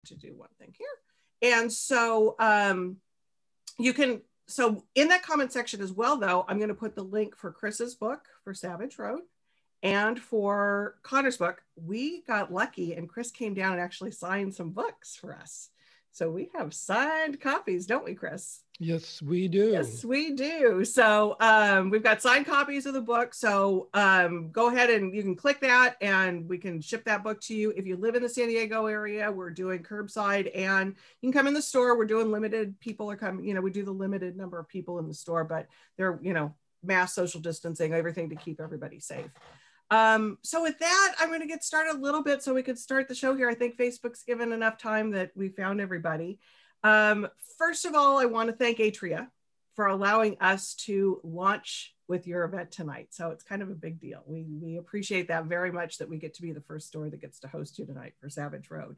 to do one thing here. And so you can, so in that comment section as well, though, I'm going to put the link for Chris's book for Savage Road and for Connor's book. We got lucky and Chris came down and actually signed some books for us. So we have signed copies, don't we, Chris? Yes, we do. Yes, we do. So we've got signed copies of the book. So go ahead and you can click that and we can ship that book to you. If you live in the San Diego area, we're doing curbside and you can come in the store. We're doing limited, people are coming, you know, we do the limited number of people in the store, but they're, you know, mass social distancing, everything to keep everybody safe. So with that, I'm going to get started a little bit so we could start the show here. I think Facebook's given enough time that we found everybody. First of all, I want to thank Atria for allowing us to launch with your event tonight. So it's kind of a big deal. We appreciate that very much that we get to be the first store that gets to host you tonight for Savage Road.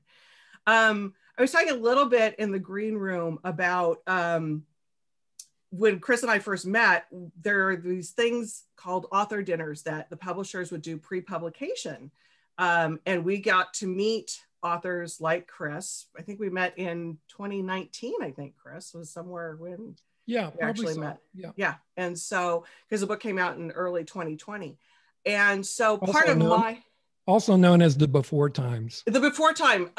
I was talking a little bit in the green room about when Chris and I first met, there are these things called author dinners that the publishers would do pre-publication. And we got to meet authors like Chris. I think we met in 2019, I think Chris was somewhere when we actually met. Yeah. And so, because the book came out in early 2020. And so also known as the before times. The before time,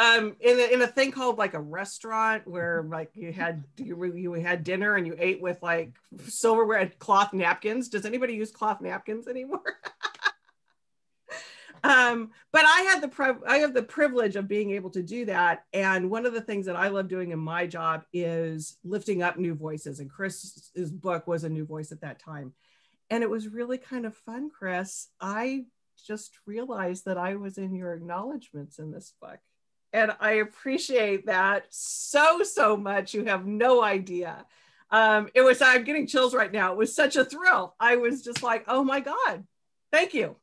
in a thing called like a restaurant where like you had dinner and you ate with like silverware and cloth napkins. Does anybody use cloth napkins anymore? But I have the privilege of being able to do that. And one of the things that I love doing in my job is lifting up new voices. And Chris's book was a new voice at that time. And it was really kind of fun, Chris. I just realized that I was in your acknowledgments in this book. And I appreciate that so much. You have no idea. I'm getting chills right now. It was such a thrill. I was just like, oh my God, thank you.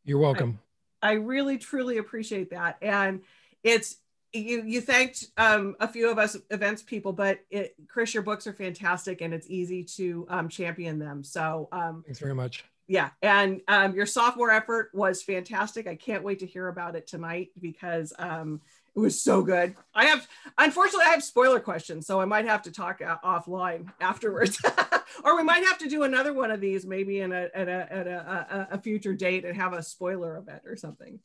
You're welcome. I really, truly appreciate that. And it's, you thanked a few of us events people, but Chris, your books are fantastic and it's easy to champion them. So thanks very much. Yeah. And your sophomore effort was fantastic. I can't wait to hear about it tonight because it was so good. Unfortunately, I have spoiler questions, so I might have to talk offline afterwards. Or we might have to do another one of these maybe at a future date and have a spoiler event or something.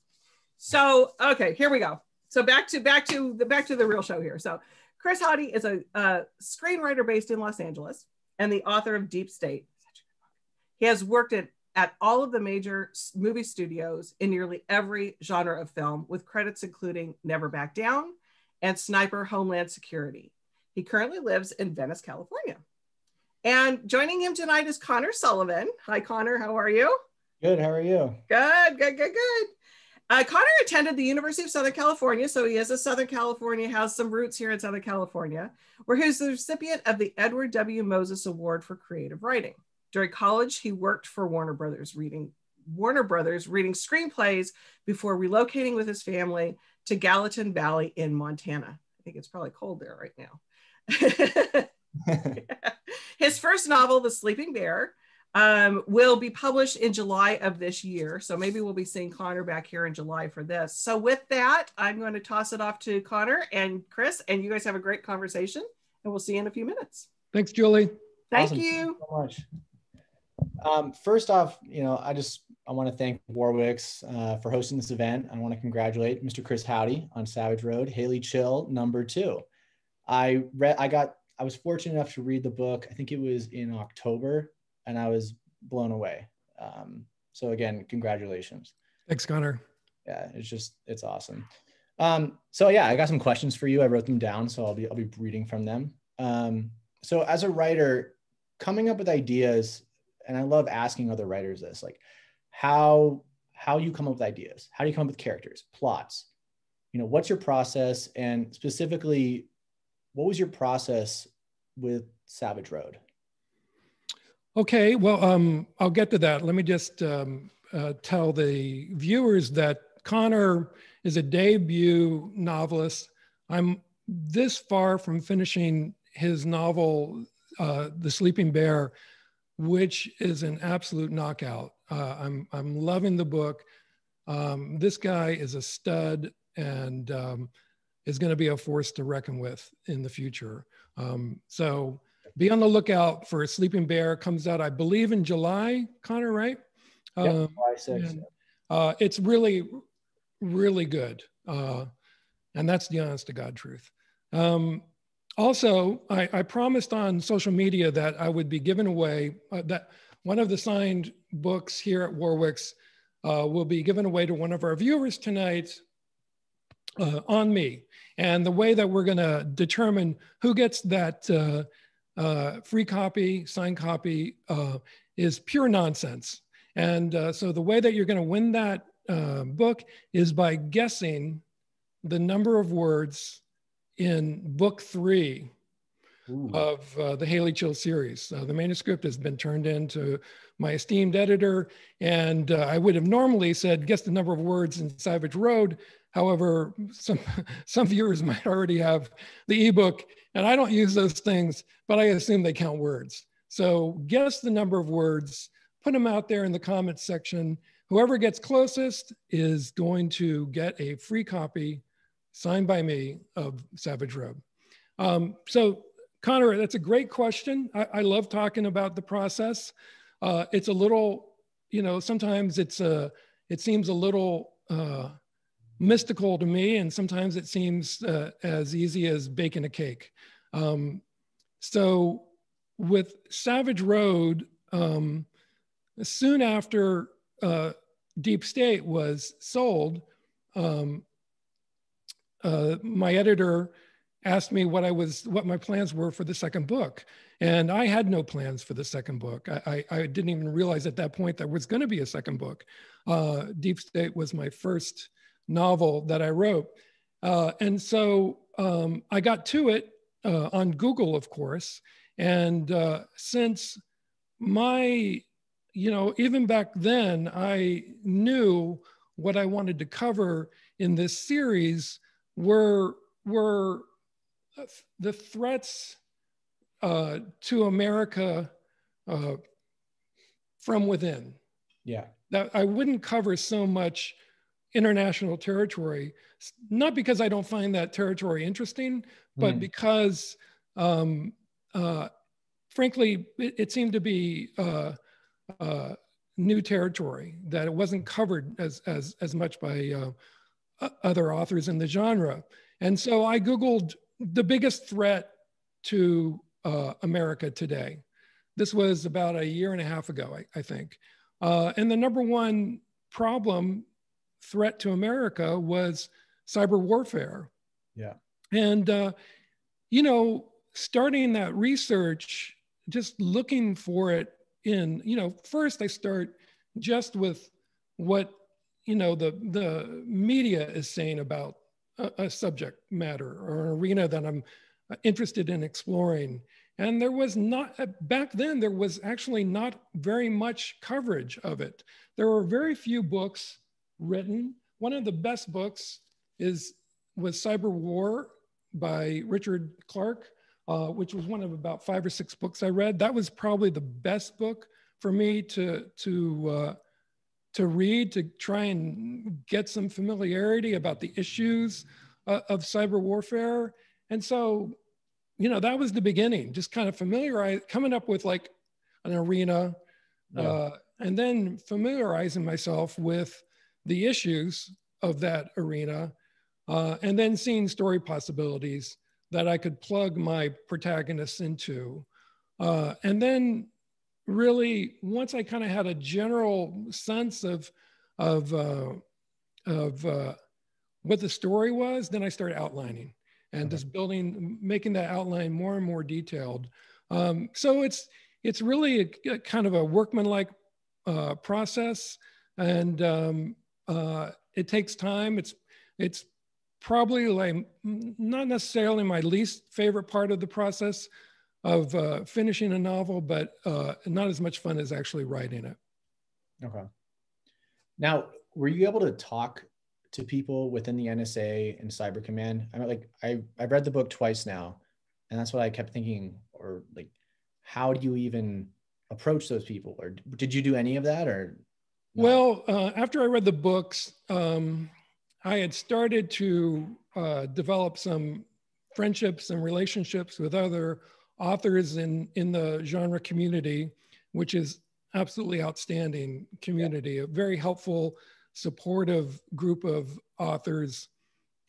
So, okay, here we go. So back to the real show here. So Chris Hauty is a screenwriter based in Los Angeles and the author of Deep State. He has worked at all of the major movie studios in nearly every genre of film, with credits including Never Back Down and Sniper: Homeland Security. He currently lives in Venice, California. And joining him tonight is Connor Sullivan. Hi, Connor. How are you? Good. How are you? Good. Connor attended the University of Southern California, so he is a Southern California, has some roots here in Southern California, where he was the recipient of the Edward W. Moses Award for Creative Writing. During college, he worked for Warner Brothers reading screenplays before relocating with his family to Gallatin Valley in Montana. I think it's probably cold there right now. His first novel, The Sleeping Bear, will be published in July of this year. So maybe we'll be seeing Connor back here in July for this. So with that, I'm going to toss it off to Connor and Chris, and you guys have a great conversation, and we'll see you in a few minutes. Thanks, Julie. Thank Awesome. you. Thank you so much. First off, I want to thank Warwick's for hosting this event. I want to congratulate Mr. Chris Hauty on Savage Road, Haley Chill, #2. I was fortunate enough to read the book. I think it was in October, and I was blown away. So again, congratulations. Thanks, Connor. Yeah, it's awesome. So yeah, I got some questions for you. I wrote them down, so I'll be reading from them. So as a writer, coming up with ideas, and I love asking other writers this, like how you come up with ideas, how do you come up with characters, plots, what's your process, and specifically, what was your process with Savage Road? Okay, well, I'll get to that. Let me just tell the viewers that Connor is a debut novelist. I'm this far from finishing his novel, The Sleeping Bear, which is an absolute knockout. I'm loving the book. This guy is a stud, and is going to be a force to reckon with in the future. So be on the lookout for Sleeping Bear. Comes out, I believe, in July, Connor, right? July 6th. It's really, really good. And that's the honest to God truth. Also, I promised on social media that I would be giving away, that one of the signed books here at Warwick's will be given away to one of our viewers tonight on me. And the way that we're going to determine who gets that free copy, signed copy, is pure nonsense. And so the way that you're going to win that book is by guessing the number of words in book 3 of the Haley Chill series. The manuscript has been turned in to my esteemed editor, and I would have normally said, guess the number of words in Savage Road. However, some viewers might already have the ebook, and I don't use those things, but I assume they count words. So guess the number of words, put them out there in the comments section. Whoever gets closest is going to get a free copy signed by me of Savage Road. So Connor, that's a great question. I love talking about the process. It's a little, sometimes it seems a little mystical to me, and sometimes it seems as easy as baking a cake. So with Savage Road, soon after Deep State was sold, my editor asked me what my plans were for the second book. And I had no plans for the second book. I didn't even realize at that point there was going to be a second book. Deep State was my first novel that I wrote. And so I got to it on Google, of course. And since even back then, I knew what I wanted to cover in this series were the threats to America from within. Yeah. That I wouldn't cover so much international territory, not because I don't find that territory interesting, but because, frankly, it seemed to be new territory, that it wasn't covered as much by other authors in the genre. And so I Googled the biggest threat to America today. This was about a year and a half ago, I think. And the number one threat to America was cyber warfare. Yeah. And, starting that research, just looking for it in, first I start just with what, the media is saying about a subject matter or an arena that I'm interested in exploring. And there was not, back then, there was actually not very much coverage of it. There were very few books written. One of the best books was Cyber War by Richard Clarke, which was one of about 5 or 6 books I read. That was probably the best book for me to read, to try and get some familiarity about the issues of cyber warfare. And so, that was the beginning, just kind of coming up with like an arena, and then familiarizing myself with the issues of that arena, and then seeing story possibilities that I could plug my protagonists into. And then really, once I kind of had a general sense of what the story was, then I started outlining and just making that outline more and more detailed. So it's really a kind of a workmanlike process, and it takes time. It's probably like not necessarily my least favorite part of the process of finishing a novel, but not as much fun as actually writing it. Okay. Now, were you able to talk to people within the NSA and Cyber Command? I mean, I've read the book twice now, and that's what I kept thinking, or like, how do you even approach those people? Or did you do any of that, or not? Well, after I read the books, I had started to develop some friendships and relationships with other authors in the genre community, which is absolutely outstanding community, a very helpful, supportive group of authors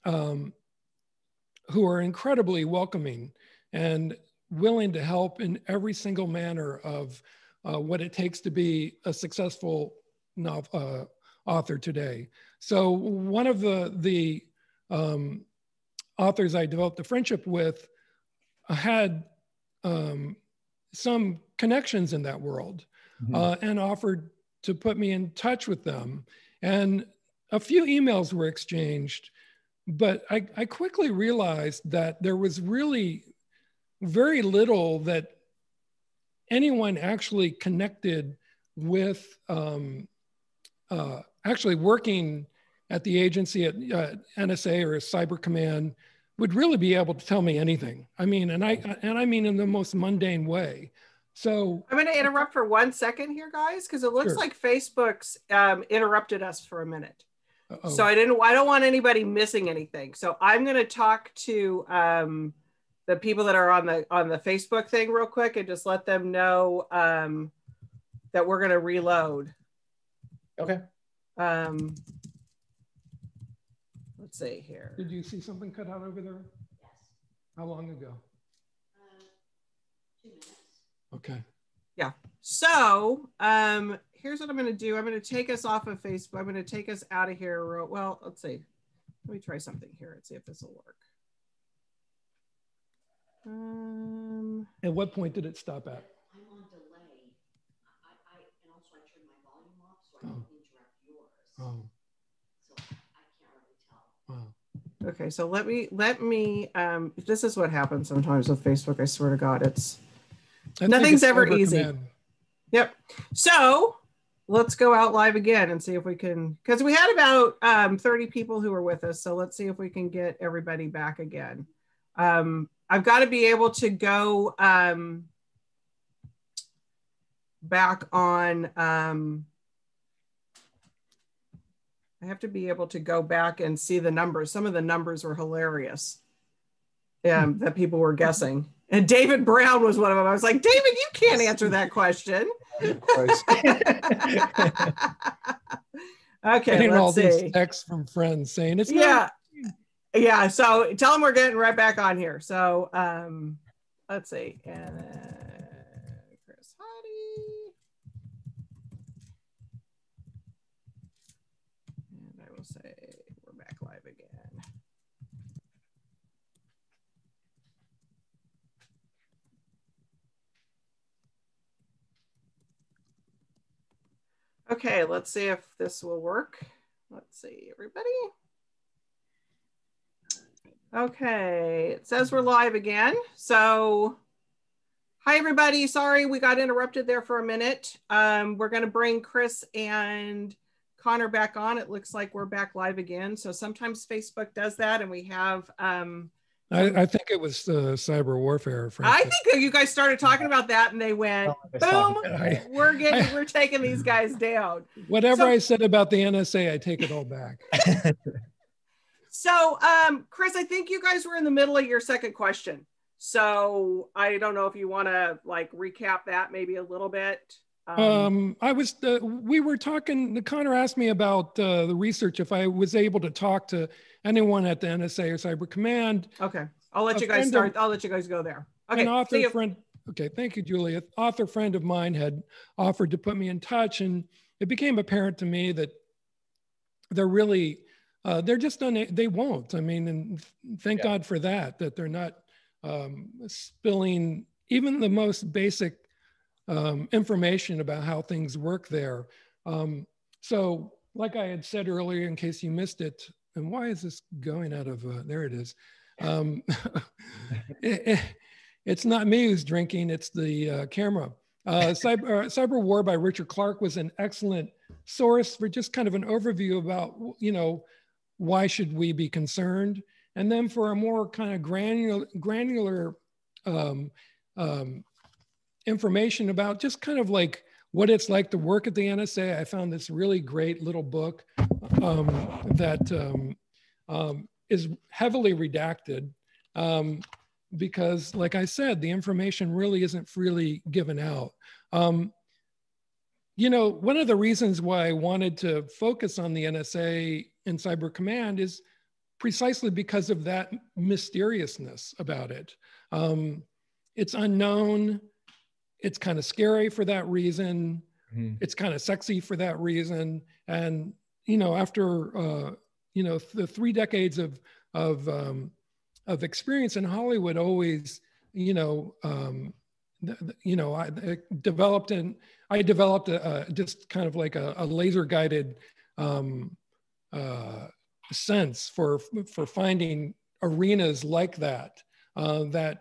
who are incredibly welcoming and willing to help in every single manner of what it takes to be a successful author today. So one of the authors I developed a friendship with had some connections in that world, and offered to put me in touch with them. And a few emails were exchanged, but I quickly realized that there was really very little that anyone actually connected with actually working at the agency at NSA or Cyber Command would really be able to tell me anything. I mean, and I mean in the most mundane way. So I'm going to interrupt for 1 second here, guys, because it looks like Facebook's interrupted us for a minute. So I don't want anybody missing anything. So I'm going to talk to the people that are on the Facebook thing real quick and just let them know that we're going to reload. Okay. Let's see here. Did you see something cut out over there? Yes. How long ago? 2 minutes. Okay. Yeah. So here's what I'm going to do. I'm going to take us off of Facebook. I'm going to take us out of here. Well, let's see. Let me try something here and see if this will work. At what point did it stop at? I'm on delay. And also I turned my volume off so I don't interrupt yours. Oh. So I can't really tell. Wow. Okay, so let me this is what happens sometimes with Facebook. I swear to God, nothing's ever easy. Command. Yep. So let's go out live again and see if we can, because we had about 30 people who were with us. So let's see if we can get everybody back again. I've got to be able to go back on, I have to be able to go back and see the numbers. Some of the numbers were hilarious that people were guessing. And David Brown was one of them. I was like, David, you can't answer that question. Of course. Okay, Getting let's all see. these texts from friends saying it's not. Yeah. So tell them we're getting right back on here. So let's see. And Chris Hauty. And I will say we're back live again. Okay, let's see if this will work. Let's see, everybody. Okay, it says we're live again. So, hi everybody. Sorry, we got interrupted there for a minute. We're going to bring Chris and Connor back on. It looks like we're back live again. So sometimes Facebook does that, and we have. I think it was cyber warfare. Frankly. I think you guys started talking about that, and they went, "Boom, we're taking these guys down." Whatever I said about the NSA, I take it all back. So, Chris, I think you guys were in the middle of your second question. So I don't know if you want to like recap that maybe a little bit. We were talking, Connor asked me about the research, if I was able to talk to anyone at the NSA or Cyber Command. Okay. I'll let you guys start. I'll let you guys go there. Okay. An author friend. Okay. Thank you, Julie. An author friend of mine had offered to put me in touch, and it became apparent to me that they're really, they're just they won't. I mean, and thank God for that they're not spilling even the most basic information about how things work there. So like I had said earlier, in case you missed it, and why is this going out of, there it is. It's not me who's drinking, it's the camera. Cyber War by Richard Clarke was an excellent source for just kind of an overview about, why should we be concerned? And then for a more kind of granular information about just kind of like what it's like to work at the NSA, I found this really great little book that is heavily redacted because, like I said, the information really isn't freely given out. You know, one of the reasons why I wanted to focus on the NSA and Cyber Command is precisely because of that mysteriousness about it. It's unknown. It's kind of scary for that reason. Mm-hmm. It's kind of sexy for that reason. And, you know, after, you know, the 3 decades of experience in Hollywood, always, you know, I developed just kind of like a laser guided sense for finding arenas like that, that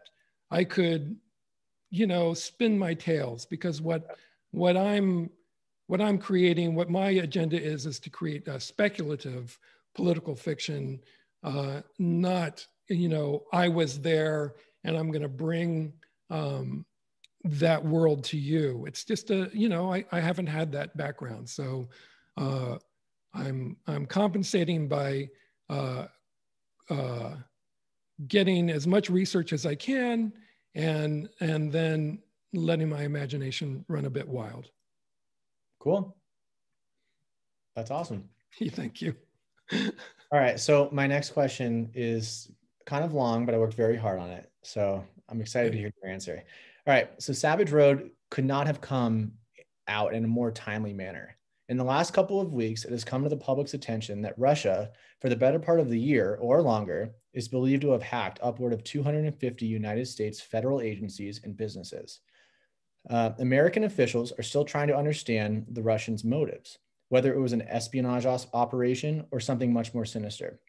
I could, you know, spin my tales, because what I'm creating, what my agenda is to create a speculative political fiction, not, you know, I was there and I'm going to bring that world to you. It's just you know, I haven't had that background. So I'm compensating by getting as much research as I can, and then letting my imagination run a bit wild. Cool. That's awesome. Thank you. All right. So my next question is kind of long, but I worked very hard on it. So I'm excited to hear your answer. All right. So Savage Road could not have come out in a more timely manner. In the last couple of weeks, it has come to the public's attention that Russia, for the better part of the year or longer, is believed to have hacked upward of 250 United States federal agencies and businesses. American officials are still trying to understand the Russians' motives, whether it was an espionage operation or something much more sinister,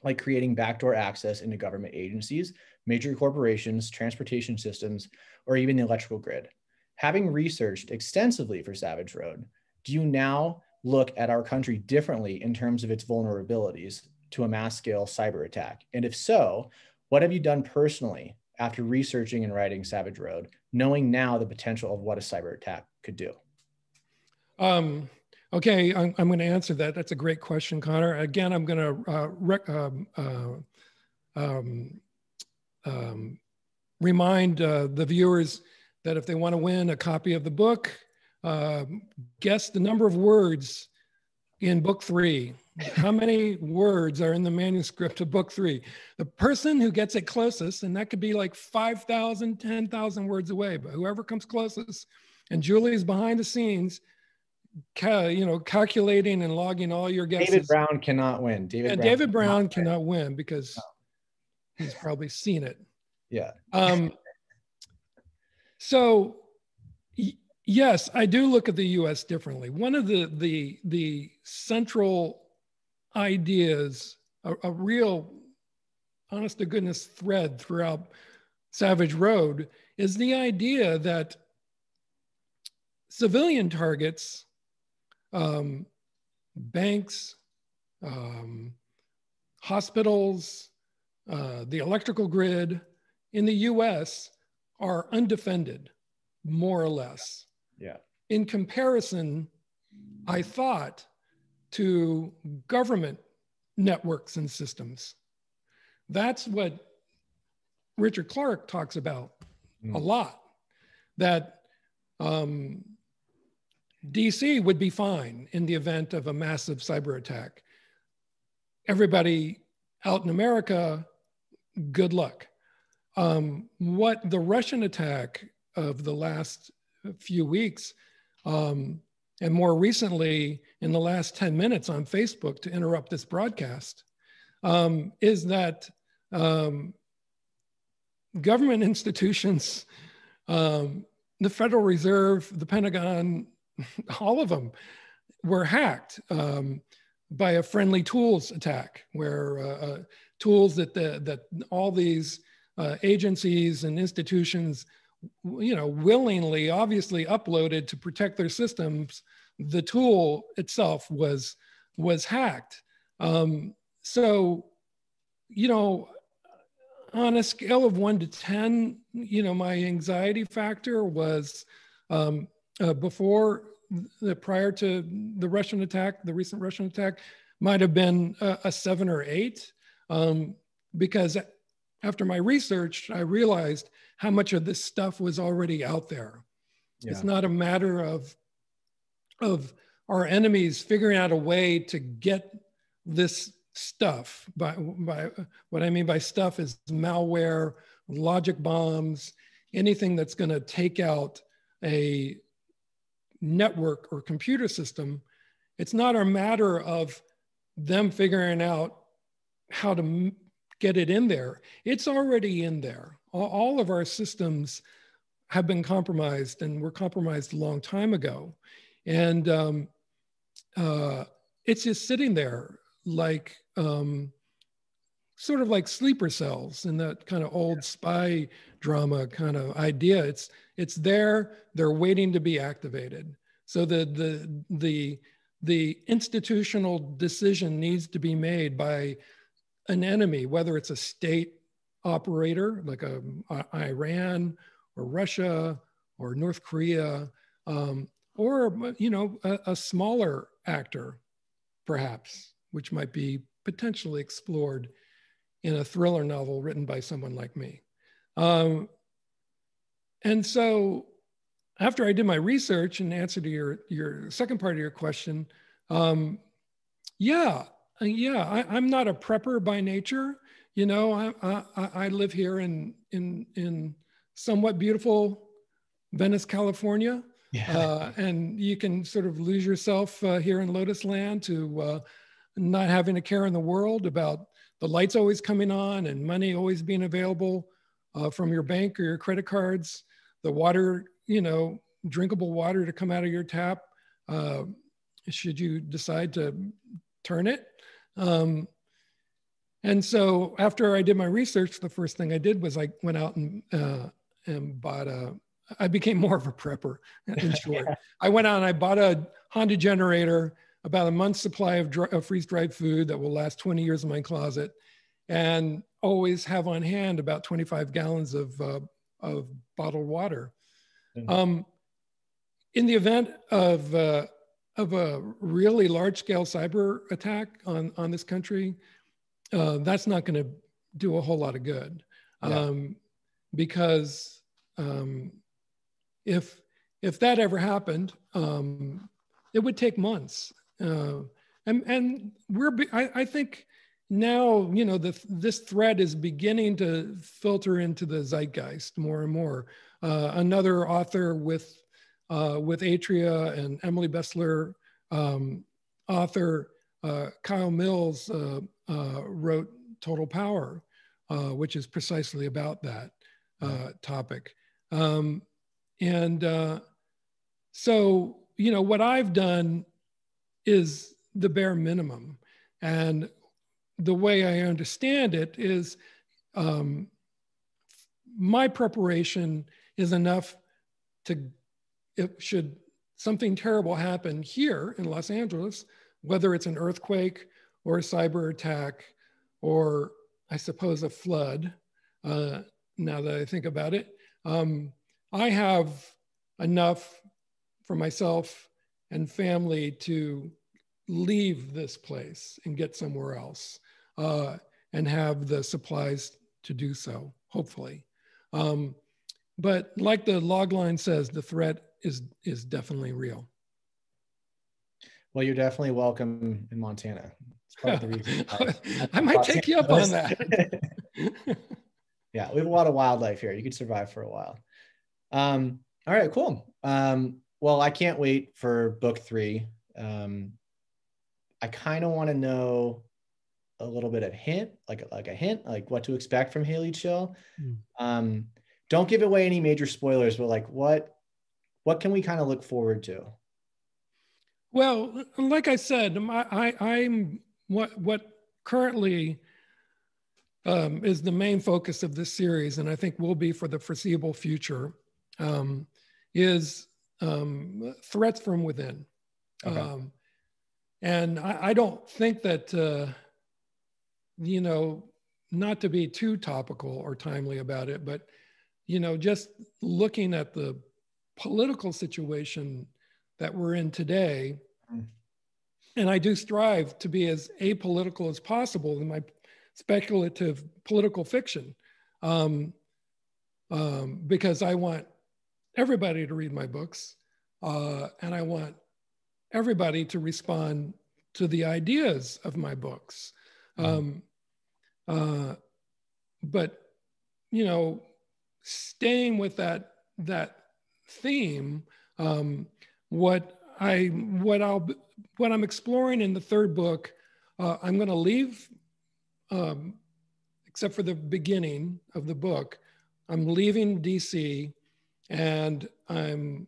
like creating backdoor access into government agencies, major corporations, transportation systems, or even the electrical grid. Having researched extensively for Savage Road, do you now look at our country differently in terms of its vulnerabilities to a mass scale cyber attack? And if so, what have you done personally after researching and writing Savage Road, knowing now the potential of what a cyber attack could do? Okay, I'm going to answer that. That's a great question, Connor. Again, I'm going to remind the viewers that if they want to win a copy of the book, guess the number of words in book 3. How many words are in the manuscript of book 3? The person who gets it closest, and that could be like 5,000, 10,000 words away, but whoever comes closest, and Julie's behind the scenes, you know, calculating and logging all your guesses. David Brown cannot win. David Brown cannot win because he's probably seen it. Yeah. So yes, I do look at the U.S. differently. One of the central ideas, a real honest to goodness thread throughout Savage Road, is the idea that civilian targets, banks, hospitals, the electrical grid in the US are undefended, more or less. Yeah. In comparison, I thought, to government networks and systems. That's what Richard Clarke talks about a lot, that DC would be fine in the event of a massive cyber attack. Everybody out in America, good luck. What the Russian attack of the last few weeks, and more recently in the last 10 minutes on Facebook to interrupt this broadcast, is that government institutions, the Federal Reserve, the Pentagon, all of them were hacked by a friendly tools attack, where tools that all these agencies and institutions, you know, willingly, obviously uploaded to protect their systems. The tool itself was hacked. So, you know, on a scale of 1 to 10, you know, my anxiety factor was prior to the Russian attack, the recent Russian attack, might have been a 7 or 8, because after my research, I realized how much of this stuff was already out there. Yeah. It's not a matter of our enemies figuring out a way to get this stuff. By what I mean by stuff is malware, logic bombs, anything that's going to take out a network or computer system. It's not a matter of them figuring out how to get it in there. It's already in there. All of our systems have been compromised, and were compromised a long time ago. And it's just sitting there like, sort of like sleeper cells in that kind of old spy drama kind of idea. It's there, they're waiting to be activated. So the institutional decision needs to be made by an enemy, whether it's a state operator like Iran or Russia or North Korea, or a smaller actor, perhaps, which might be potentially explored in a thriller novel written by someone like me. And so after I did my research, in answer to your second part of your question, I'm not a prepper by nature. I live here in somewhat beautiful Venice, California. Yeah. And you can sort of lose yourself here in Lotus Land to not having a care in the world about the lights always coming on and money always being available from your bank or your credit cards, the water, drinkable water to come out of your tap, should you decide to turn it. And so after I did my research, the first thing I did was I went out and bought I became more of a prepper, in short. Yeah. I went out and I bought a Honda generator, about a month's supply of freeze-dried food that will last 20 years in my closet, and always have on hand about 25 gallons of bottled water. Mm-hmm. In the event of a really large-scale cyber attack on this country, that's not going to do a whole lot of good, because if that ever happened, it would take months. And I think now, this threat is beginning to filter into the zeitgeist more and more. Another author with Atria and Emily Bessler, author Kyle Mills, wrote Total Power, which is precisely about that topic. So, what I've done is the bare minimum. And the way I understand it is my preparation is enough should something terrible happen here in Los Angeles, whether it's an earthquake or a cyber attack, or I suppose a flood, now that I think about it, I have enough for myself and family to leave this place and get somewhere else, and have the supplies to do so, hopefully. But like the log line says, the threat is definitely real. Well, you're definitely welcome in Montana. It's part of the reason. I might take you up on that. Yeah, we have a lot of wildlife here. You could survive for a while. All right, cool. Well, I can't wait for book 3. I kind of want to know a little bit of hint, like a hint, like what to expect from Haley Chill. Don't give away any major spoilers, but like what can we kind of look forward to? Well, like I said, I'm what currently is the main focus of this series, and I think will be for the foreseeable future, is threats from within. Okay. And I don't think that, not to be too topical or timely about it, but, just looking at the political situation that we're in today. Mm. And I do strive to be as apolitical as possible in my speculative political fiction, because I want everybody to read my books, and I want everybody to respond to the ideas of my books. But, you know, staying with that theme, what I'm exploring in the third book, I'm going to leave, except for the beginning of the book, I'm leaving DC and I'm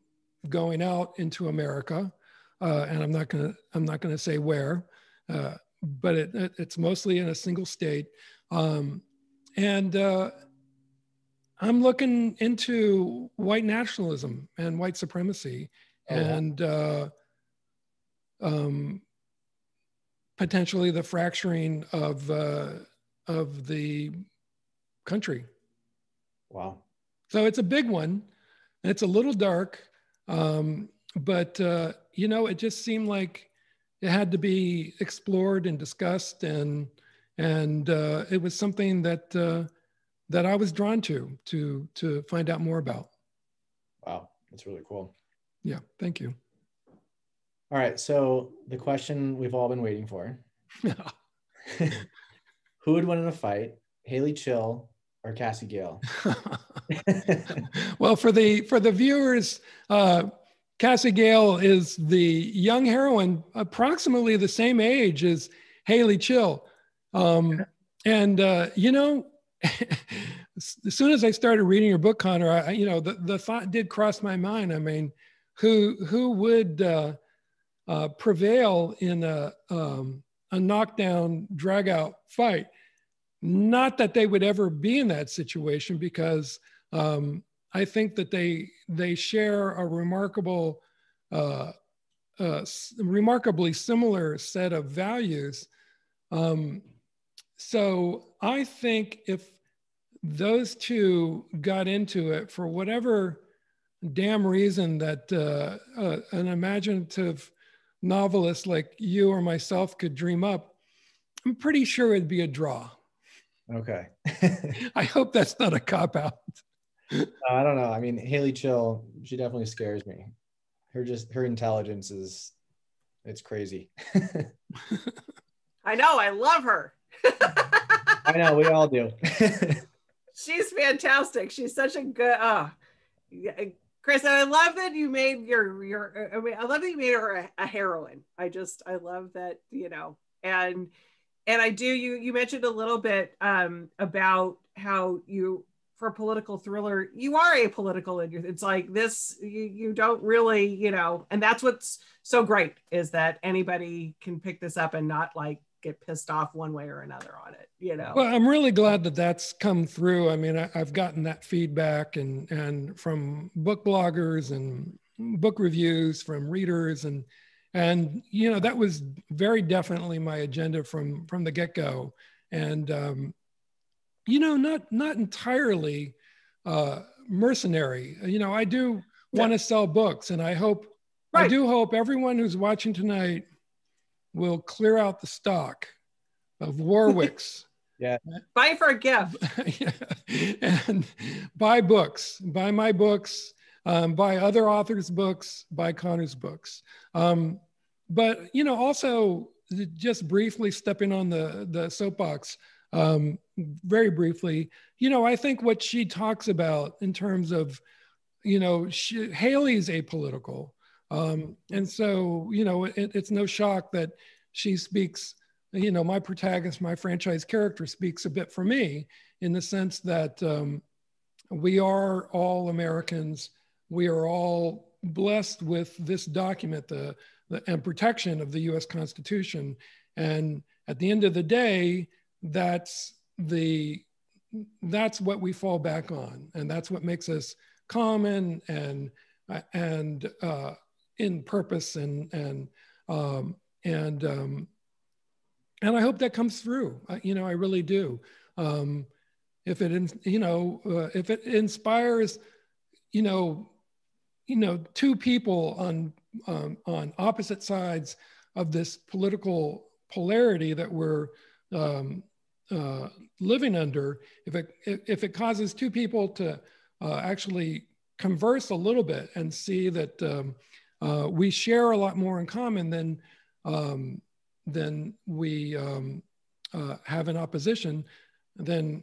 going out into America, and I'm not going to say where, but it's mostly in a single state, and I'm looking into white nationalism and white supremacy, and potentially the fracturing of the country. Wow. So it's a big one. It's a little dark, but you know, it just seemed like it had to be explored and discussed, and it was something that I was drawn to find out more about. Wow, that's really cool. Yeah, thank you. All right, so the question we've all been waiting for. Who would win in a fight, Haley Chill or Cassie Gale? Well, for the viewers, Cassie Gale is the young heroine, approximately the same age as Haley Chill. And you know, as soon as I started reading your book, Connor, you know, the thought did cross my mind. I mean, who would prevail in a knockdown, drag out fight? Not that they would ever be in that situation, because I think that they share a remarkably similar set of values. So I think if those two got into it for whatever damn reason that an imaginative novelist like you or myself could dream up, I'm pretty sure it'd be a draw. Okay. I hope that's not a cop-out. I don't know. I mean, Haley Chill, she definitely scares me. Her intelligence it's crazy. I know. I love her. I know, we all do. She's fantastic. She's such a good, Chris, I love that you made I love that you made her a heroine. I love that, you know, and you mentioned a little bit about how you, for a political thriller, you are apolitical, and it's like this, you don't really, you know, and that's what's so great, is that anybody can pick this up and not like get pissed off one way or another on it, you know. Well, I'm really glad that that's come through. I mean, I've gotten that feedback and from book bloggers and book reviews from readers, and you know, that was very definitely my agenda from the get-go. And you know, not entirely mercenary. You know, I do want to sell books, and I do hope everyone who's watching tonight will clear out the stock of Warwick's. Yeah. Buy for a gift. And buy books, buy my books, buy other authors' books, buy Connor's books. But, you know, also just briefly stepping on the soapbox, very briefly, you know, I think what she talks about in terms of, you know, Haley's apolitical. And so, you know, it's no shock that she speaks, you know, my protagonist, my franchise character speaks a bit for me, in the sense that we are all Americans. We are all blessed with this document, and protection of the US Constitution. And at the end of the day, that's what we fall back on. And that's what makes us common and in purpose, and I hope that comes through. You know, I really do. If it inspires, you know, two people on opposite sides of this political polarity that we're living under, if it causes two people to actually converse a little bit and see that we share a lot more in common than we have in opposition, then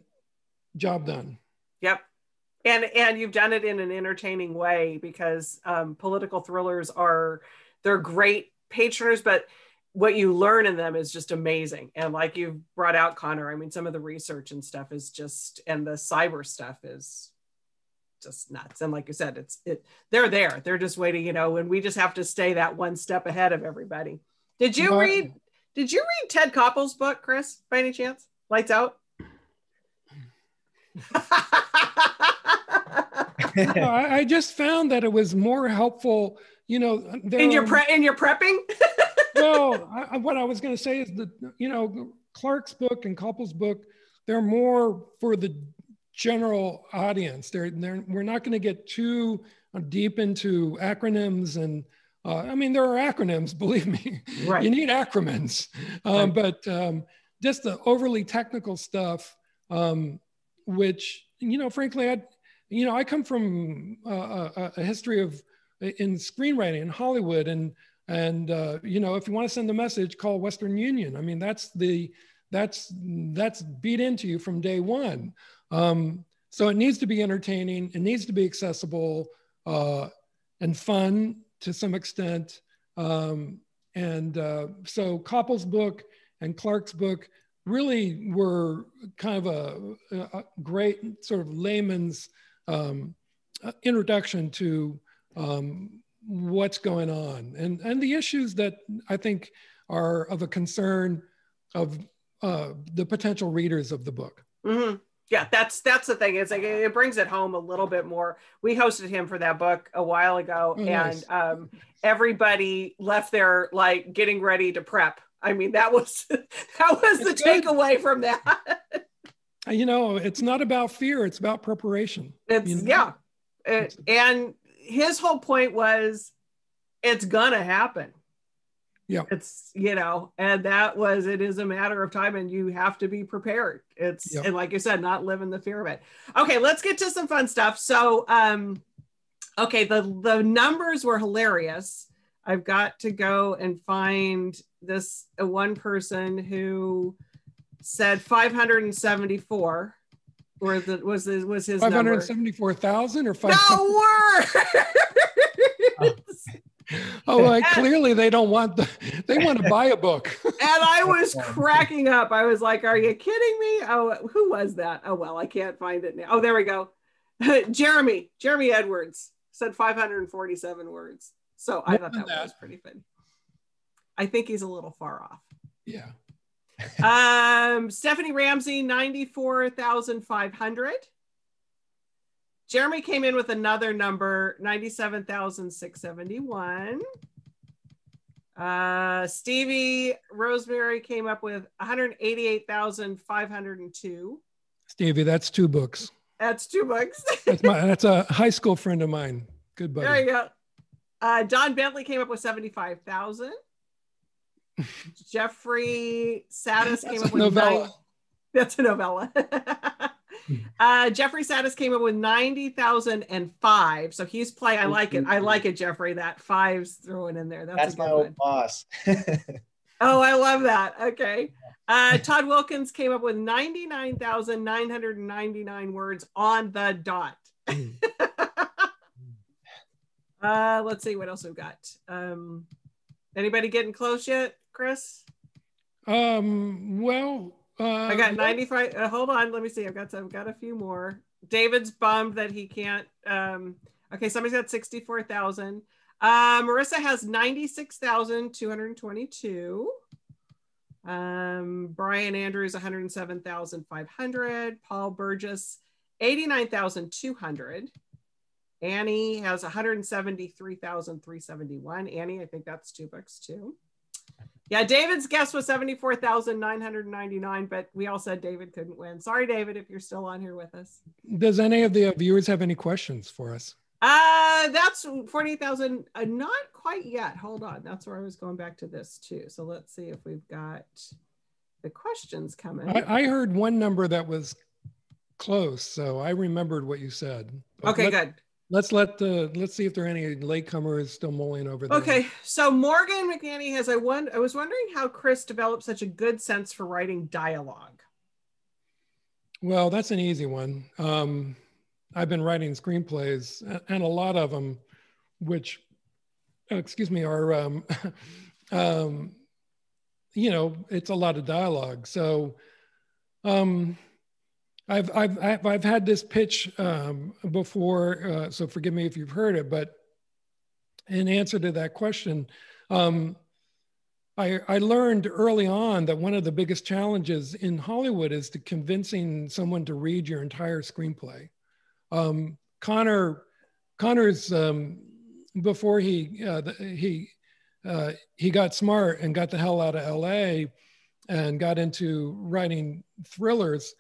job done. Yep. And you've done it in an entertaining way, because political thrillers they're great page turners, but what you learn in them is just amazing. And like you've brought out, Connor, I mean, some of the research and stuff is just, and the cyber stuff is just nuts. And like you said, they're there. They're just waiting, and we just have to stay that one step ahead of everybody. Did you read Ted Koppel's book, Chris, by any chance? Lights Out? I just found that it was more helpful, in your prepping. Well, what I was going to say is that Clark's book and Koppel's book, they're more for the general audience. We're not going to get too deep into acronyms, and I mean, there are acronyms, believe me. Right. You need acronyms, right. But just the overly technical stuff, which frankly, I come from a history in screenwriting in Hollywood, and if you want to send a message, call Western Union. I mean, that's beat into you from day one. So it needs to be entertaining. It needs to be accessible and fun to some extent. So Koppel's book and Clark's book really were kind of a great sort of layman's introduction to what's going on and the issues that I think are of a concern of the potential readers of the book. Mm-hmm. Yeah, that's the thing. It's like it brings it home a little bit more. We hosted him for that book a while ago, and nice. Everybody left there like getting ready to prep. I mean, that was the takeaway from that. It's not about fear; it's about preparation. And his whole point was, it's gonna happen. Yeah. It's, and it is a matter of time, and you have to be prepared. And like you said, not live in the fear of it. Okay, let's get to some fun stuff. So, the numbers were hilarious. I've got to go and find this one person who said 574. Or was his 574,000 or 5? No words. Clearly they want to buy a book. And I was cracking up. I was like, are you kidding me? Oh, who was that? Oh, well, I can't find it now. Oh, there we go. Jeremy Edwards said 547 words. So I thought that was pretty fun. I think he's a little far off. Yeah. Stephanie Ramsey, 94,500. Jeremy came in with another number, 97,671. Stevie Rosemary came up with 188,502. Stevie, that's 2 books. That's 2 books. That's a high school friend of mine. Good buddy. There you go. Don Bentley came up with 75,000. Jeffrey Satis came up with novella. That's a novella. Jeffrey Satis came up with 90,005. So he's playing. I like it. I like it, Jeffrey. That 5's thrown in there. That's a good my old boss. Oh, I love that. Okay. Todd Wilkins came up with 99,999 words on the dot. Let's see what else we've got. Anybody getting close yet, Chris? I got 95. Hold on, let me see. I've got a few more. David's bummed that he can't. Okay, somebody's got 64,000. Marissa has 96,222. Brian Andrews 107,500. Paul Burgess 89,200. Annie has 173,371. Annie, I think that's 2 books too. Yeah, David's guess was 74,999, but we all said David couldn't win. Sorry, David, if you're still on here with us. Does any of the viewers have any questions for us? That's 48,000. Not quite yet. Hold on. That's where I was going back to this too. So let's see if we've got the questions coming. I heard one number that was close, so I remembered what you said. But Okay, good. Let's see if there are any latecomers still mulling over there. Okay, so Morgan McNanny has I was wondering how Chris developed such a good sense for writing dialogue. Well, that's an easy one. I've been writing screenplays, and a lot of them, which, excuse me, are, you know, it's a lot of dialogue. So I've had this pitch before, so forgive me if you've heard it, but in answer to that question, I learned early on that one of the biggest challenges in Hollywood is to convincing someone to read your entire screenplay. Connor's before he got smart and got the hell out of LA and got into writing thrillers.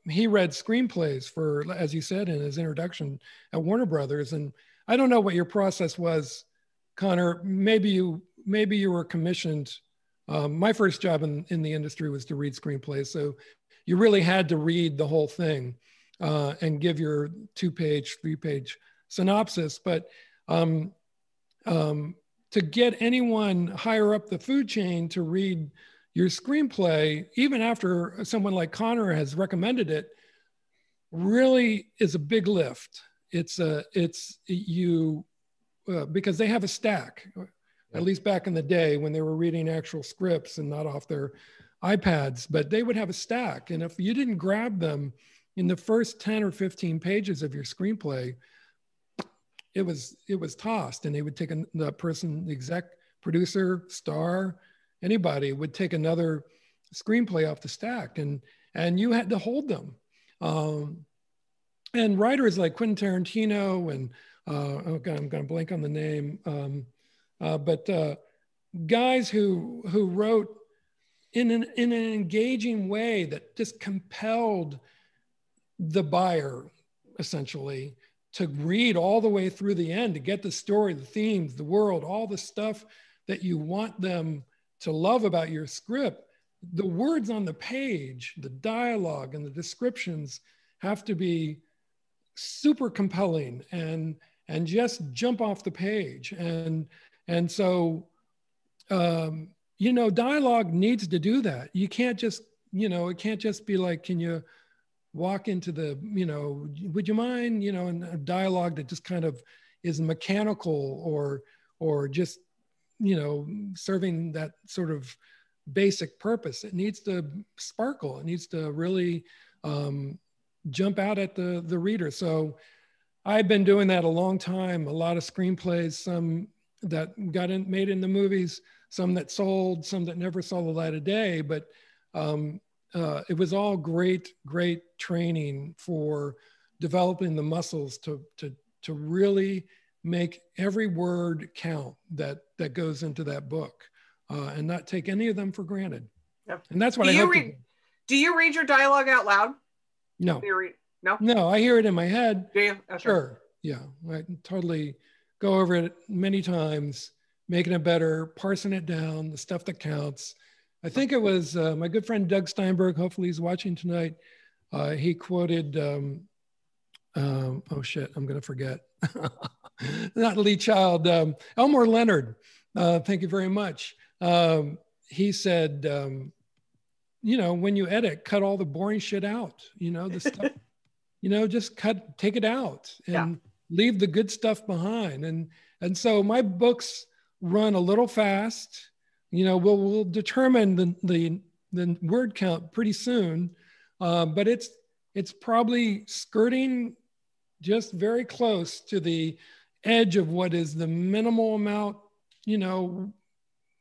He read screenplays for, as you said in his introduction, at Warner Brothers. And I don't know what your process was, Connor. Maybe you were commissioned. My first job in the industry was to read screenplays, so you really had to read the whole thing and give your 2-page, 3-page synopsis. But to get anyone higher up the food chain to read your screenplay, even after someone like Connor has recommended it, really is a big lift. Because they have a stack, at least back in the day when they were reading actual scripts and not off their iPads, but they would have a stack. And if you didn't grab them in the first 10 or 15 pages of your screenplay, it was tossed, and they would take the person, the exec, producer, star, anybody would take another screenplay off the stack, and you had to hold them. And writers like Quentin Tarantino and oh God, I'm going to blank on the name, but guys who wrote in an engaging way that just compelled the buyer essentially to read all the way through the end, to get the story, the themes, the world, all the stuff that you want them to love about your script. The words on the page, the dialogue and the descriptions have to be super compelling and just jump off the page. And so, you know, dialogue needs to do that. You can't just, you know, it can't just be like, can you walk into the, you know, would you mind, you know, in a dialogue that just kind of is mechanical or just, you know, serving that sort of basic purpose. It needs to sparkle. It needs to really jump out at the reader. So I've been doing that a long time. A lot of screenplays, some that made in the movies, some that sold, some that never saw the light of day. But it was all great training for developing the muscles to really make every word count that goes into that book, and not take any of them for granted. Yep. And that's what Do you read your dialogue out loud? No. Do you read? No? No, I hear it in my head. Do you? Okay. Sure. Yeah, I totally go over it many times, making it better, parsing it down, the stuff that counts. I think it was my good friend Doug Steinberg, hopefully he's watching tonight. He quoted, oh shit, I'm going to forget. Not Lee Child, Elmore Leonard. Thank you very much. He said, you know, when you edit, cut all the boring shit out, you know, the stuff, you know, just take it out and leave the good stuff behind. And so my books run a little fast. You know, we'll determine the word count pretty soon, but it's probably skirting just very close to the edge of what is the minimal amount, you know,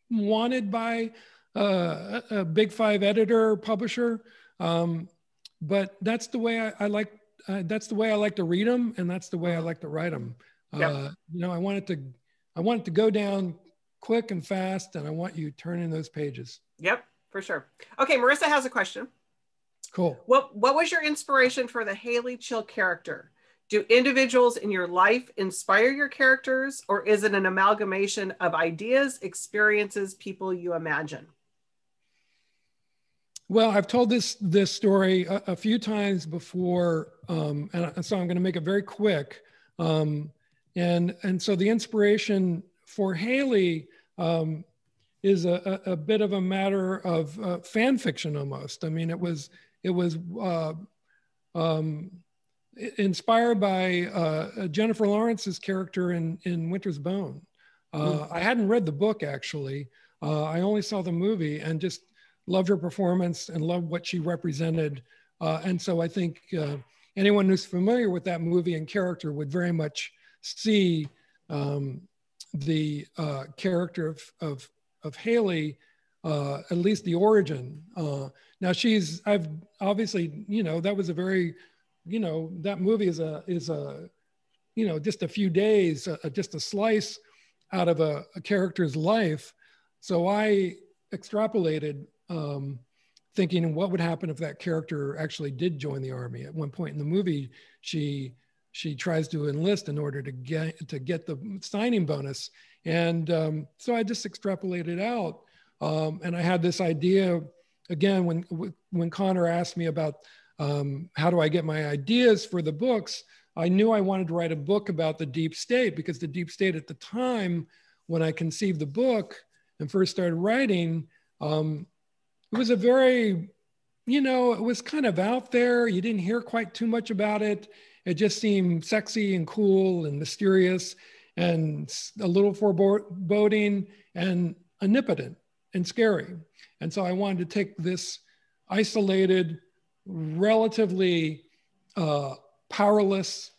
wanted by a big 5 editor or publisher. But that's the way I like. That's the way I like to read them, and that's the way I like to write them. You know, I want it to go down quick and fast, and I want you turning those pages. Yep, for sure. Okay, Marissa has a question. Cool. What was your inspiration for the Haley Chill character? Do individuals in your life inspire your characters, or is it an amalgamation of ideas, experiences, people you imagine? Well, I've told this story a few times before, and so I'm going to make it very quick. And so the inspiration for Haley is a bit of a matter of fan fiction almost. I mean, it was inspired by Jennifer Lawrence's character in Winter's Bone. I hadn't read the book actually. I only saw the movie and just loved her performance and loved what she represented. And so I think anyone who's familiar with that movie and character would very much see the character of Haley, at least the origin. Now I've obviously, that was a very, that movie is a just a few days, just a slice out of a character's life. So I extrapolated, thinking what would happen if that character actually did join the army. At one point in the movie, she tries to enlist in order to get the signing bonus. And so I just extrapolated out. And I had this idea, again, when Connor asked me about how do I get my ideas for the books, I knew I wanted to write a book about the deep state, because the deep state at the time, when I conceived the book and first started writing, it was a very, it was kind of out there. You didn't hear quite too much about it. It just seemed sexy and cool and mysterious and a little foreboding and omnipotent and scary. And so I wanted to take this isolated, relatively powerless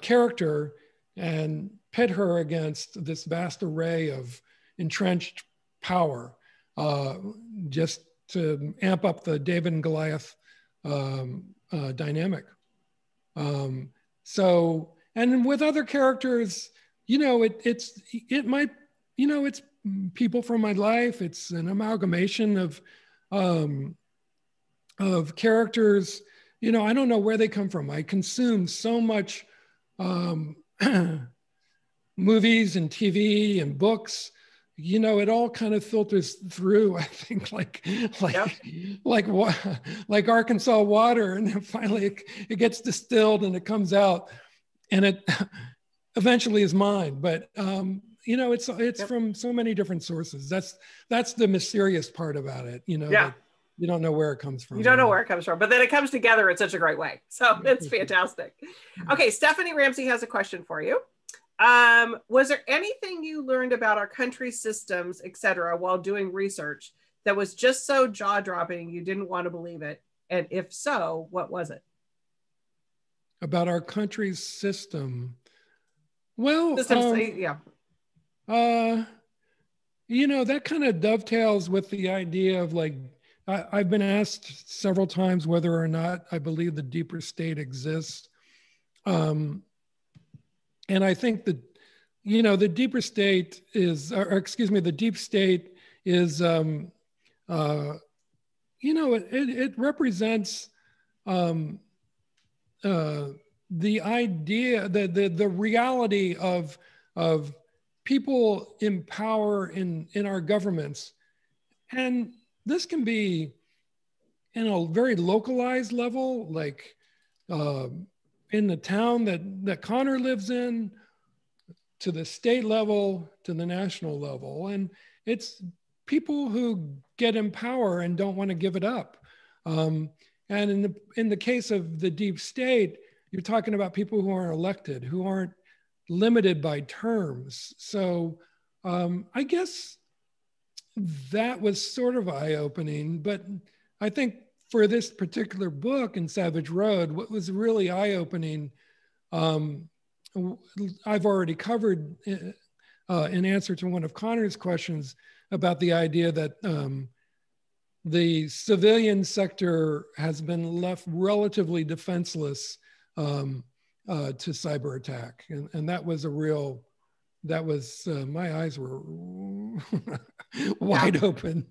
character and pit her against this vast array of entrenched power, just to amp up the David and Goliath dynamic. So, and with other characters, it's people from my life. It's an amalgamation of characters. I don't know where they come from. I consume so much movies and TV and books. It all kind of filters through, I think, like Arkansas water, and then finally it gets distilled and it comes out, and it eventually is mine. But it's from so many different sources. That's the mysterious part about it. That you don't know where it comes from. You don't know where it comes from, but then it comes together in such a great way. So it's fantastic. Okay, Stephanie Ramsey has a question for you. Was there anything you learned about our country's systems, etc., while doing research that was just so jaw-dropping you didn't want to believe it? And if so, what was it? About our country's system? Well, that kind of dovetails with the idea of I've been asked several times whether or not I believe the deeper state exists. And I think that, the deeper state is, the deep state is, it represents the idea, the reality of people in power in our governments. And this can be in a very localized level, like in the town that Connor lives in, to the state level, to the national level. And it's people who get in power and don't want to give it up. And in the case of the deep state, you're talking about people who aren't elected, who aren't limited by terms. So I guess that was sort of eye-opening, but I think for this particular book in Savage Road, what was really eye-opening, I've already covered in answer to one of Connor's questions about the idea that the civilian sector has been left relatively defenseless to cyber attack. And that was my eyes were wide open.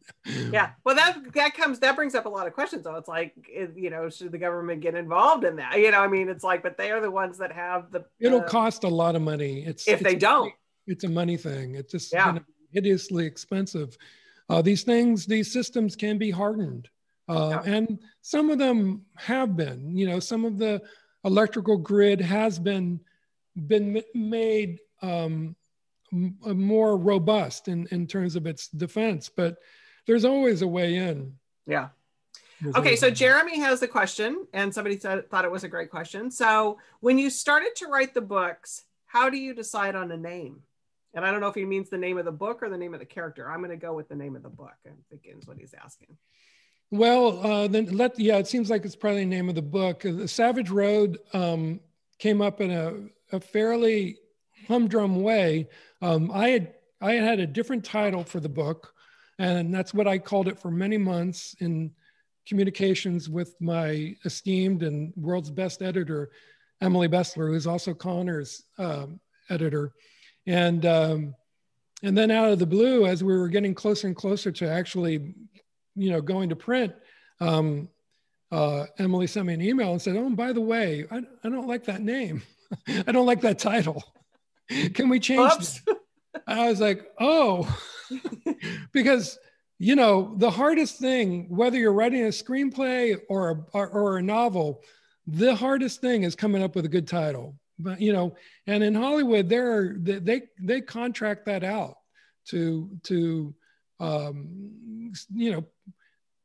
Yeah. Well, that brings up a lot of questions though. It's like, should the government get involved in that? I mean, it's like, but they are the ones that have it'll cost a lot of money. If they don't. It's a money thing. It's just Yeah. going to be hideously expensive. These systems can be hardened. And some of them have been, some of the electrical grid has been made more robust in terms of its defense, but there's always a way in. Yeah. Okay, so Jeremy has the question, and somebody thought it was a great question. So when you started to write the books, how do you decide on a name? And I don't know if he means the name of the book or the name of the character. I'm going to go with the name of the book, I think is what he's asking. Well, it seems like it's probably the name of the book. The Savage Road came up in a fairly humdrum way. I had a different title for the book, and that's what I called it for many months in communications with my esteemed and world's best editor, Emily Bessler, who's also Connor's editor. And then out of the blue, as we were getting closer and closer to actually, going to print, Emily sent me an email and said, "Oh, and by the way, I don't like that name. I don't like that title. Can we change this?" I was like, "Oh," because the hardest thing, whether you're writing a screenplay or a novel, the hardest thing is coming up with a good title. But and in Hollywood, they contract that out to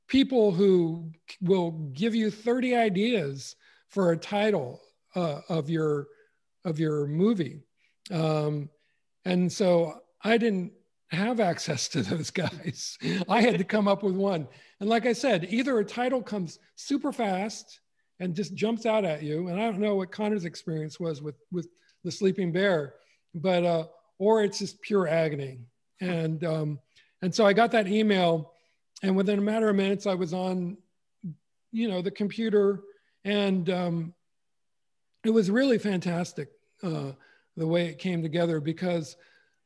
people who will give you 30 ideas for a title of your movie, and so I didn't have access to those guys. I had to come up with one, and like I said, either a title comes super fast and just jumps out at you, and I don't know what Connor's experience was with The Sleeping Bear, but or it's just pure agony. And so I got that email, and within a matter of minutes, I was on, the computer, and it was really fantastic the way it came together, because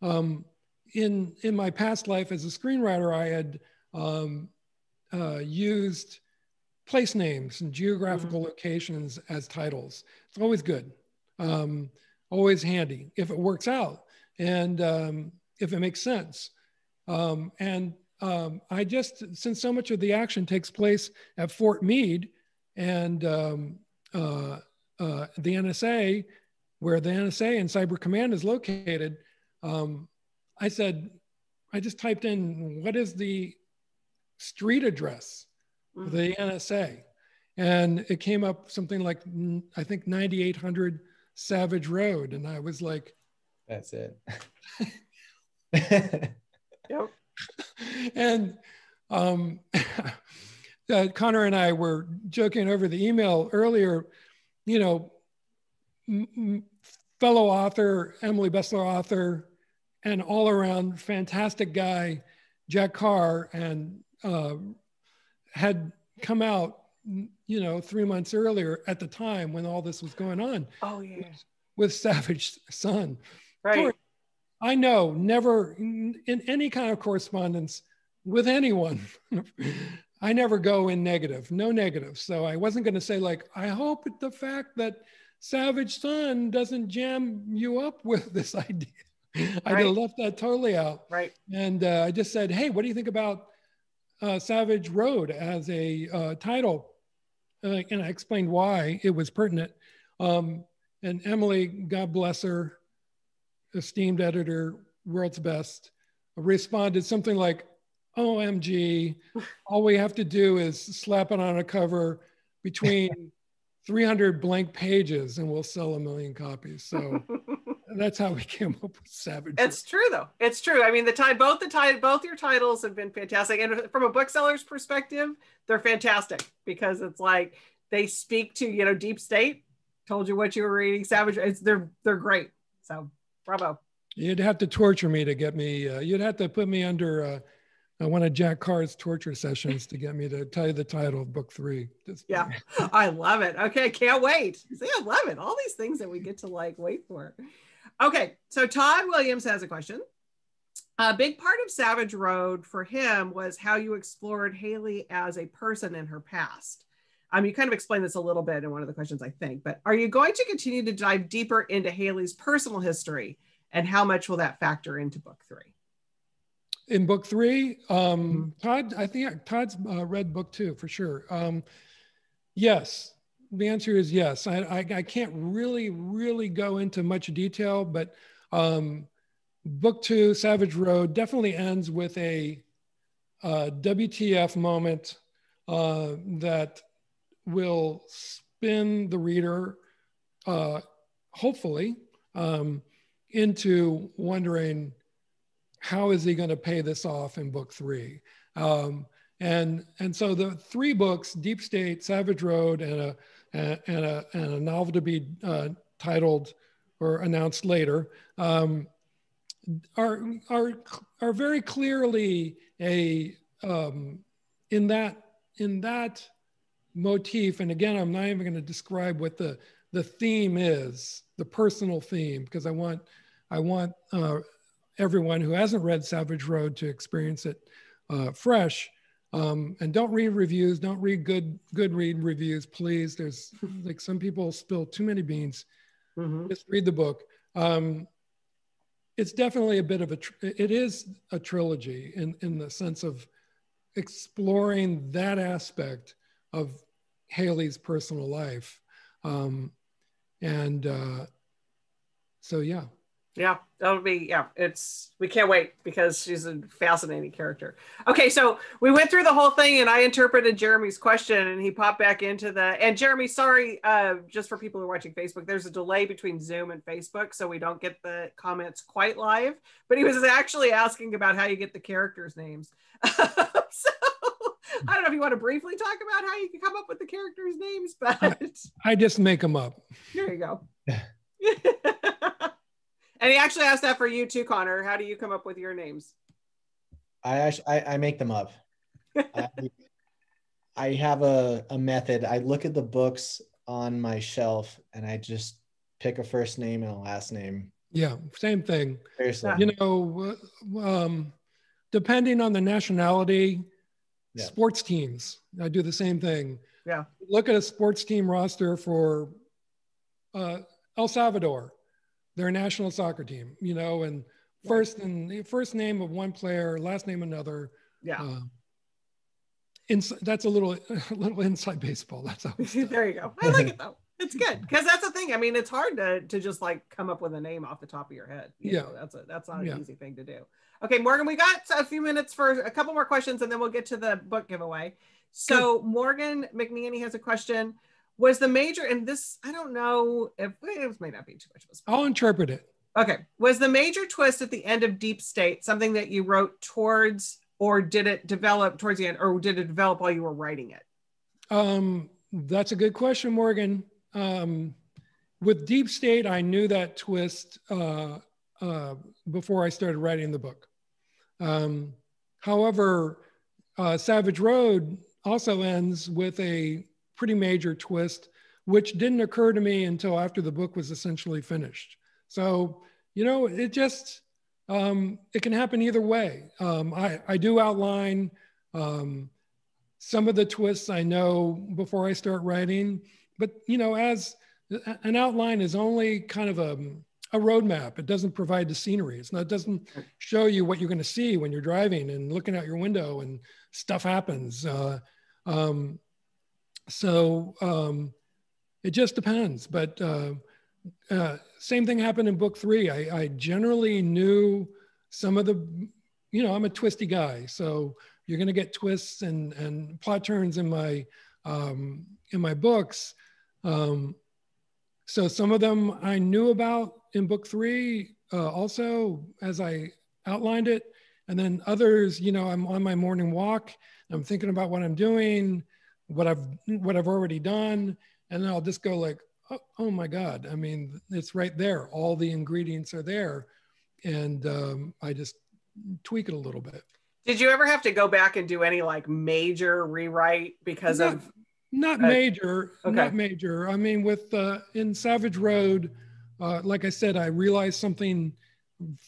in my past life as a screenwriter, I had used place names and geographical locations as titles. It's always good, always handy if it works out, and if it makes sense. I just, since so much of the action takes place at Fort Meade and the NSA, where the NSA and Cyber Command is located, I just typed in, what is the street address of the NSA? And it came up something like, I think 9800 Savage Road. And I was like, that's it. Yep. And Connor and I were joking over the email earlier, fellow author, Emily Bessler author, and all around fantastic guy, Jack Carr, and had come out, 3 months earlier at the time when all this was going on. Oh yeah. With Savage Son. Right. I know, never in any kind of correspondence with anyone, I never go in negative, no negative. So I wasn't going to say like, I hope the fact that Savage Son doesn't jam you up with this idea. I left that totally out. Right. And I just said, hey, what do you think about Savage Road as a title? And I explained why it was pertinent. And Emily, God bless her, esteemed editor, world's best, responded something like, OMG, all we have to do is slap it on a cover between 300 blank pages and we'll sell 1 million copies. So that's how we came up with Savage. It's true though. It's true. I mean, both your titles have been fantastic. And from a bookseller's perspective, they're fantastic because it's like they speak to, deep state, told you what you were reading, Savage. They're great. So bravo. You'd have to torture me to get me, you'd have to put me under one of Jack Carr's torture sessions to get me to tell you the title of book 3. Yeah, I love it. Okay, can't wait. See, I love it. All these things that we get to wait for. Okay, so Todd Williams has a question. A big part of Savage Road for him was how you explored Haley as a person in her past. You kind of explained this a little bit in one of the questions, I think, but are you going to continue to dive deeper into Haley's personal history, and how much will that factor into book 3? In book 3, Todd, I think Todd's read book 2 for sure. Yes, the answer is yes. I can't really go into much detail, but book 2, Savage Road, definitely ends with a WTF moment that will spin the reader, hopefully, into wondering, how is he going to pay this off in book 3? And so the 3 books, Deep State, Savage Road, and a novel to be titled or announced later, are very clearly a in that motif. And again, I'm not even going to describe what the theme is, the personal theme, because I want everyone who hasn't read Savage Road to experience it fresh. And don't read reviews, don't read good read reviews, please. There's like some people spill too many beans. Just read the book. It's definitely a bit of it is a trilogy in the sense of exploring that aspect of Haley's personal life. So yeah. Yeah, that'll be, we can't wait because she's a fascinating character. Okay, so we went through the whole thing and I interpreted Jeremy's question and he popped back into and Jeremy, sorry, just for people who are watching Facebook, there's a delay between Zoom and Facebook, so we don't get the comments quite live, but he was actually asking about how you get the characters' names. So I don't know if you want to briefly talk about how you can come up with the characters' names, but I just make them up. There you go. And he actually asked that for you too, Connor. How do you come up with your names? I make them up. I have a method. I look at the books on my shelf and I just pick a first name and a last name. Yeah, same thing. Seriously. You know, depending on the nationality, sports teams, I do the same thing. Yeah. Look at a sports team roster for El Salvador. They're a national soccer team, you know, and first name of one player, last name another. Yeah. That's a little inside baseball. That's how. There you go. I like it though. It's good because that's the thing. I mean, it's hard to just like come up with a name off the top of your head. You know, that's not an easy thing to do. Okay, Morgan, we got a few minutes for a couple more questions, and then we'll get to the book giveaway. So good. Morgan McNeely has a question. Was the major, and this, I don't know if it may not be too much of a spoiler. I'll interpret it. Okay. Was the major twist at the end of Deep State something that you wrote towards, or did it develop towards the end, or did it develop while you were writing it? That's a good question, Morgan. With Deep State, I knew that twist before I started writing the book. However, Savage Road also ends with a pretty major twist, which didn't occur to me until after the book was essentially finished. So, you know, it just, it can happen either way. I do outline some of the twists I know before I start writing, but, you know, as an outline is only kind of a roadmap. It doesn't provide the scenery. It doesn't show you what you're going to see when you're driving and looking out your window and stuff happens. So it just depends, but same thing happened in book 3. I generally knew some of the, you know, I'm a twisty guy, so you're going to get twists and plot turns in my books. So some of them I knew about in book 3 also as I outlined it, and then others, you know, I'm on my morning walk, I'm thinking about what I'm doing, what I've already done, and then I'll just go like, oh my God, I mean, it's right there. All the ingredients are there. And I just tweak it a little bit. Did you ever have to go back and do any like major rewrite because of? Not major, okay. Not major. I mean, with in Savage Road, like I said, I realized something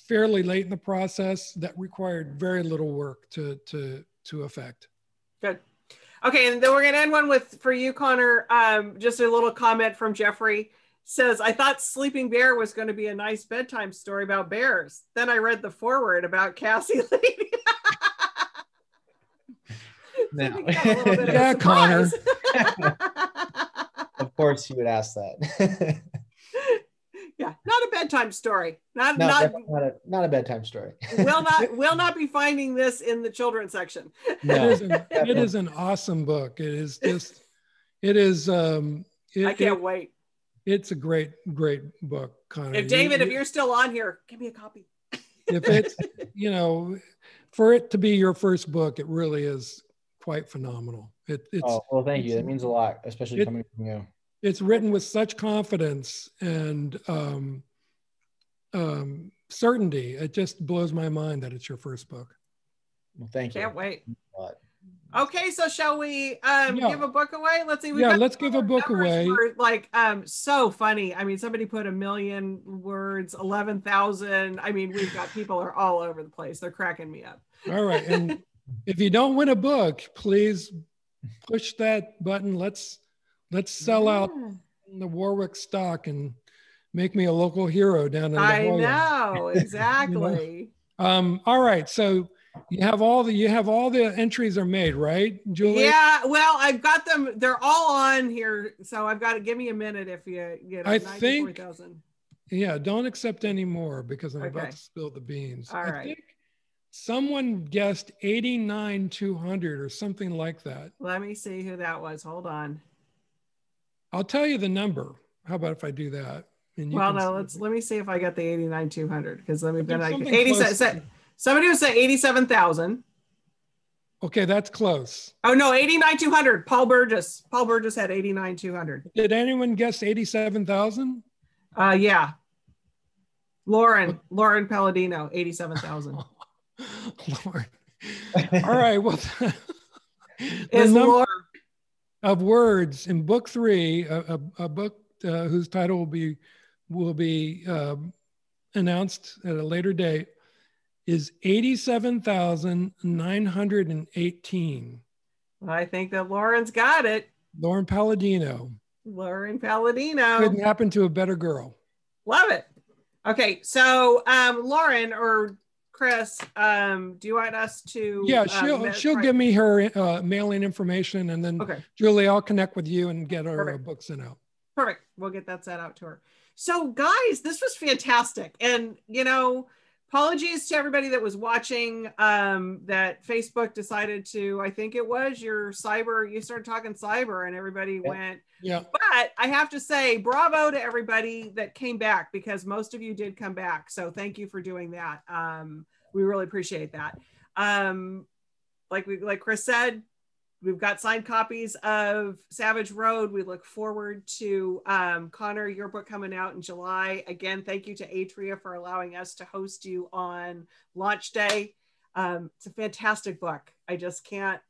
fairly late in the process that required very little work to effect. Good. Okay, and then we're going to end one with, for you, Connor, just a little comment from Jeffrey. Says, I thought Sleeping Bear was going to be a nice bedtime story about bears. Then I read the foreword about Cassie Lady. No. Yeah, Connor. Of course you would ask that. Yeah, not a bedtime story. Not a bedtime story. will not be finding this in the children's section. No. It is an awesome book. It is just, it is. I can't wait. It's a great book, Connor. If David, if you're still on here, give me a copy. If it's, you know, for it to be your first book, it really is quite phenomenal. It's well, thank you. That means a lot, especially coming from you. It's written with such confidence and certainty. It just blows my mind that it's your first book. Well, thank you. Can't wait. Okay, so shall we give a book away? Let's see. Let's give a book away. Like so funny. I mean, somebody put 1 million words, 11,000. I mean, we've got people are all over the place. They're cracking me up. All right, and if you don't win a book, please push that button. Let's sell out the Warwick stock and make me a local hero down in the I know, exactly. All right, so you have all the entries are made, right, Julie? Yeah, well, I've got them. They're all on here, so I've got to give me a minute if you get. I think. Yeah, don't accept any more because I'm about to spill the beans. All right. I think someone guessed 89,200 or something like that. Let me see who that was. Hold on. I'll tell you the number. How about if I do that? And you let me see if I got the 89,200 because let me be like 87. Somebody was saying 87,000. Okay, that's close. Oh no, 89,200. Paul Burgess had 89,200. Did anyone guess 87,000? Yeah. Lauren Palladino, 87,000. Lauren. All right. Well, is Lauren of words in book 3, a book whose title will be announced at a later date, is 87,918. I think that Lauren's got it. Lauren Palladino. Couldn't happen to a better girl. Love it. Okay, so Lauren or Chris, do you want us to? Yeah, she'll give me her mailing information, and then Julie, I'll connect with you and get our book sent out. Perfect. We'll get that sent out to her. So, guys, this was fantastic, and apologies to everybody that was watching. That Facebook decided to, I think it was you started talking cyber, and everybody went. Yeah. But I have to say, bravo to everybody that came back, because most of you did come back. So thank you for doing that. We really appreciate that. Like Chris said, we've got signed copies of Savage Road. We look forward to Connor, your book coming out in July. Again, thank you to Atria for allowing us to host you on launch day. It's a fantastic book. I just can't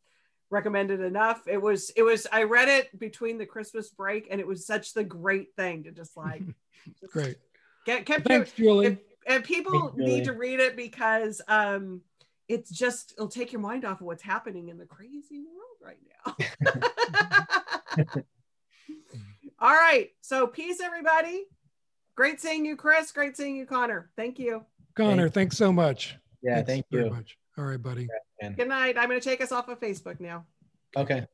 recommend it enough. It was I read it between the Christmas break, and it was such the great thing to just great. Thanks, Julie. And people need to read it because it'll take your mind off of what's happening in the crazy world right now. All right. So peace, everybody. Great seeing you, Chris. Great seeing you, Connor. Thank you. Connor, thanks so much. Yeah, thank you very much. All right, buddy. Good night. I'm going to take us off of Facebook now. Okay.